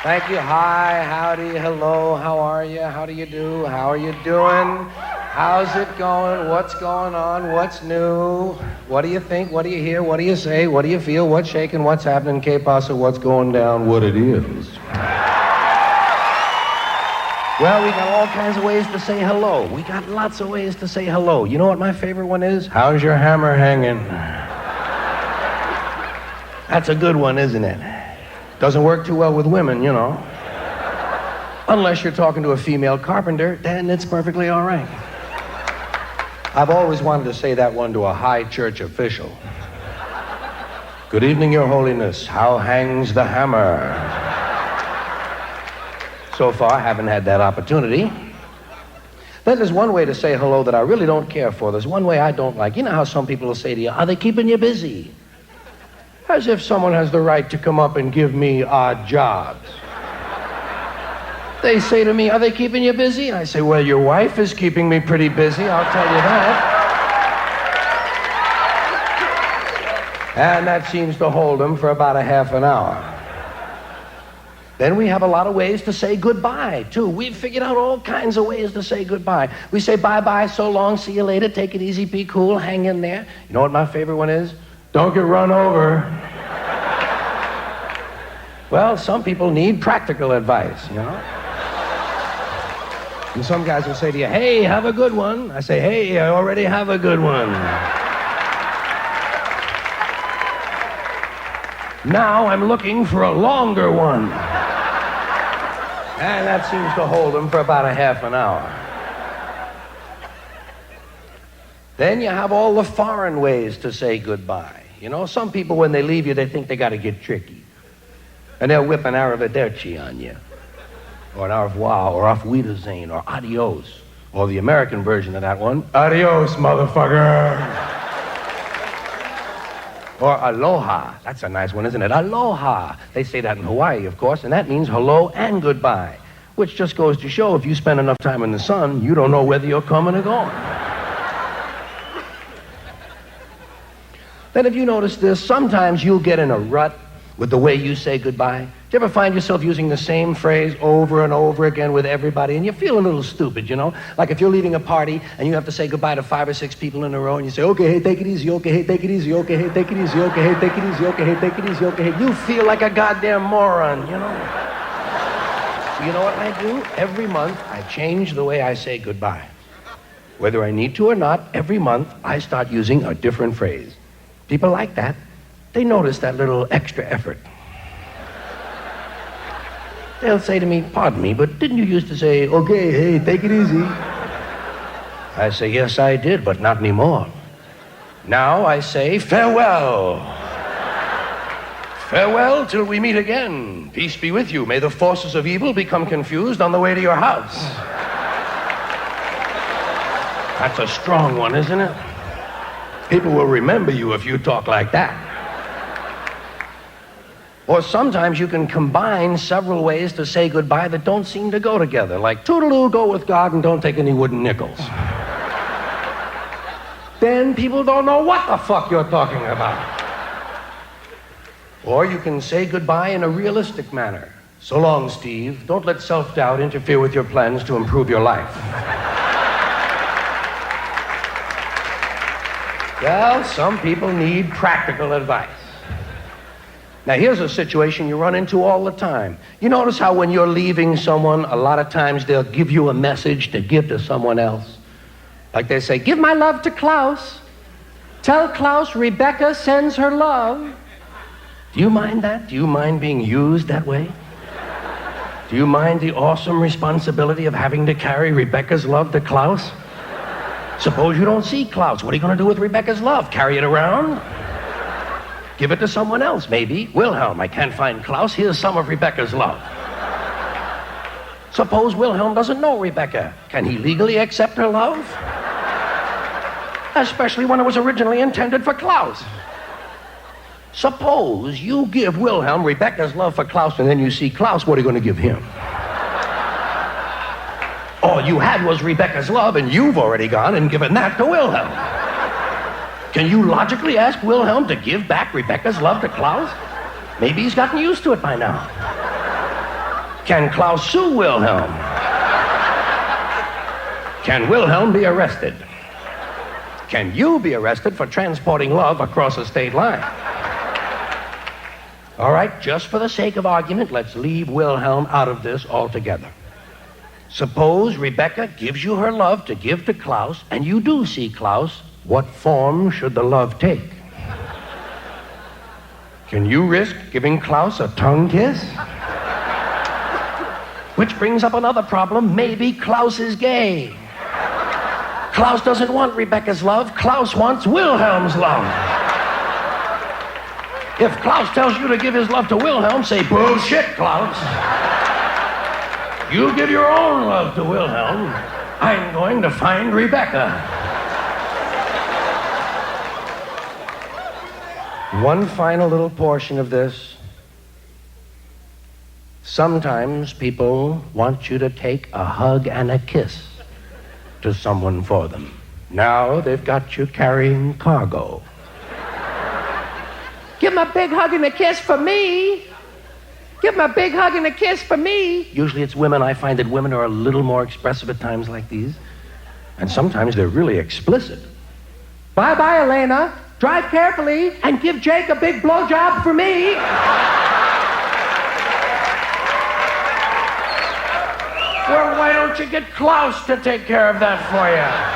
Thank you. Hi, howdy, hello, how are you? How do you do? How are you doing? How's it going? What's going on? What's new? What do you think? What do you hear? What do you say? What do you feel? What's shaking? What's happening? Que pasa? What's going down? What it is. Well, we got all kinds of ways to say hello. We got lots of ways to say hello. You know what my favorite one is? How's your hammer hanging? That's a good one, isn't it? Doesn't work too well with women, you know. Unless you're talking to a female carpenter, then it's perfectly all right. I've always wanted to say that one to a high church official. Good evening, Your Holiness. How hangs the hammer? So far, I haven't had that opportunity. Then there's one way to say hello that I really don't care for. There's one way I don't like. You know how some people will say to you, are they keeping you busy? As if someone has the right to come up and give me odd jobs. They say to me, are they keeping you busy? I say, well, your wife is keeping me pretty busy, I'll tell you that. And that seems to hold them for about a half an hour. Then we have a lot of ways to say goodbye, too. We've figured out all kinds of ways to say goodbye. We say bye-bye, so long, see you later, take it easy, be cool, hang in there. You know what my favorite one is? Don't get run over. Well, some people need practical advice, you know? And some guys will say to you, hey, have a good one. I say, hey, I already have a good one. Now I'm looking for a longer one. And that seems to hold them for about a half an hour. Then you have all the foreign ways to say goodbye. You know, some people, when they leave you, they think they got to get tricky. And they'll whip an arrivederci on you. Or an au revoir, or auf Wiedersehen, or adios. Or the American version of that one, adios, motherfucker. Or aloha. That's a nice one, isn't it? Aloha. They say that in Hawaii, of course, and that means hello and goodbye. Which just goes to show if you spend enough time in the sun, you don't know whether you're coming or going. Then if you notice this, sometimes you'll get in a rut with the way you say goodbye. Do you ever find yourself using the same phrase over and over again with everybody, and you feel a little stupid, you know? Like if you're leaving a party and you have to say goodbye to 5 or 6 people in a row, and you say, okay, hey, take it easy, okay, hey, take it easy, okay, hey, take it easy, okay, hey, take it easy, okay, hey, take it easy, okay, hey. You feel like a goddamn moron, you know? So you know what I do? Every month, I change the way I say goodbye. Whether I need to or not, every month, I start using a different phrase. People like that. They notice that little extra effort. They'll say to me, pardon me, but didn't you used to say, okay, hey, take it easy? I say, yes, I did, but not anymore. Now I say, farewell. Farewell till we meet again. Peace be with you. May the forces of evil become confused on the way to your house. That's a strong one, isn't it? People will remember you if you talk like that. Or sometimes you can combine several ways to say goodbye that don't seem to go together, like toodaloo, go with God, and don't take any wooden nickels. Then people don't know what the fuck you're talking about. Or you can say goodbye in a realistic manner. So long, Steve. Don't let self-doubt interfere with your plans to improve your life. Well, some people need practical advice. Now, here's a situation you run into all the time. You notice how when you're leaving someone, a lot of times they'll give you a message to give to someone else. Like they say, give my love to Klaus. Tell Klaus Rebecca sends her love. Do you mind that? Do you mind being used that way? Do you mind the awesome responsibility of having to carry Rebecca's love to Klaus? Suppose you don't see Klaus. What are you going to do with Rebecca's love? Carry it around? Give it to someone else, maybe. Wilhelm, I can't find Klaus. Here's some of Rebecca's love. Suppose Wilhelm doesn't know Rebecca. Can he legally accept her love? Especially when it was originally intended for Klaus. Suppose you give Wilhelm Rebecca's love for Klaus, and then you see Klaus, what are you going to give him? All you had was Rebecca's love, and you've already gone and given that to Wilhelm. Can you logically ask Wilhelm to give back Rebecca's love to Klaus? Maybe he's gotten used to it by now. Can Klaus sue Wilhelm? Can Wilhelm be arrested? Can you be arrested for transporting love across a state line? All right, just for the sake of argument, let's leave Wilhelm out of this altogether. Suppose Rebecca gives you her love to give to Klaus, and you do see Klaus. What form should the love take? Can you risk giving Klaus a tongue kiss? Which brings up another problem. Maybe Klaus is gay. Klaus doesn't want Rebecca's love. Klaus wants Wilhelm's love. If Klaus tells you to give his love to Wilhelm, say, bullshit, Klaus. You give your own love to Wilhelm. I'm going to find Rebecca. One final little portion of this. Sometimes people want you to take a hug and a kiss to someone for them. Now they've got you carrying cargo. Give him a big hug and a kiss for me. Give him a big hug and a kiss for me. Usually it's women. I find that women are a little more expressive at times like these. And sometimes they're really explicit. Bye-bye, Elena. Drive carefully and give Jake a big blowjob for me. Well, why don't you get Klaus to take care of that for you?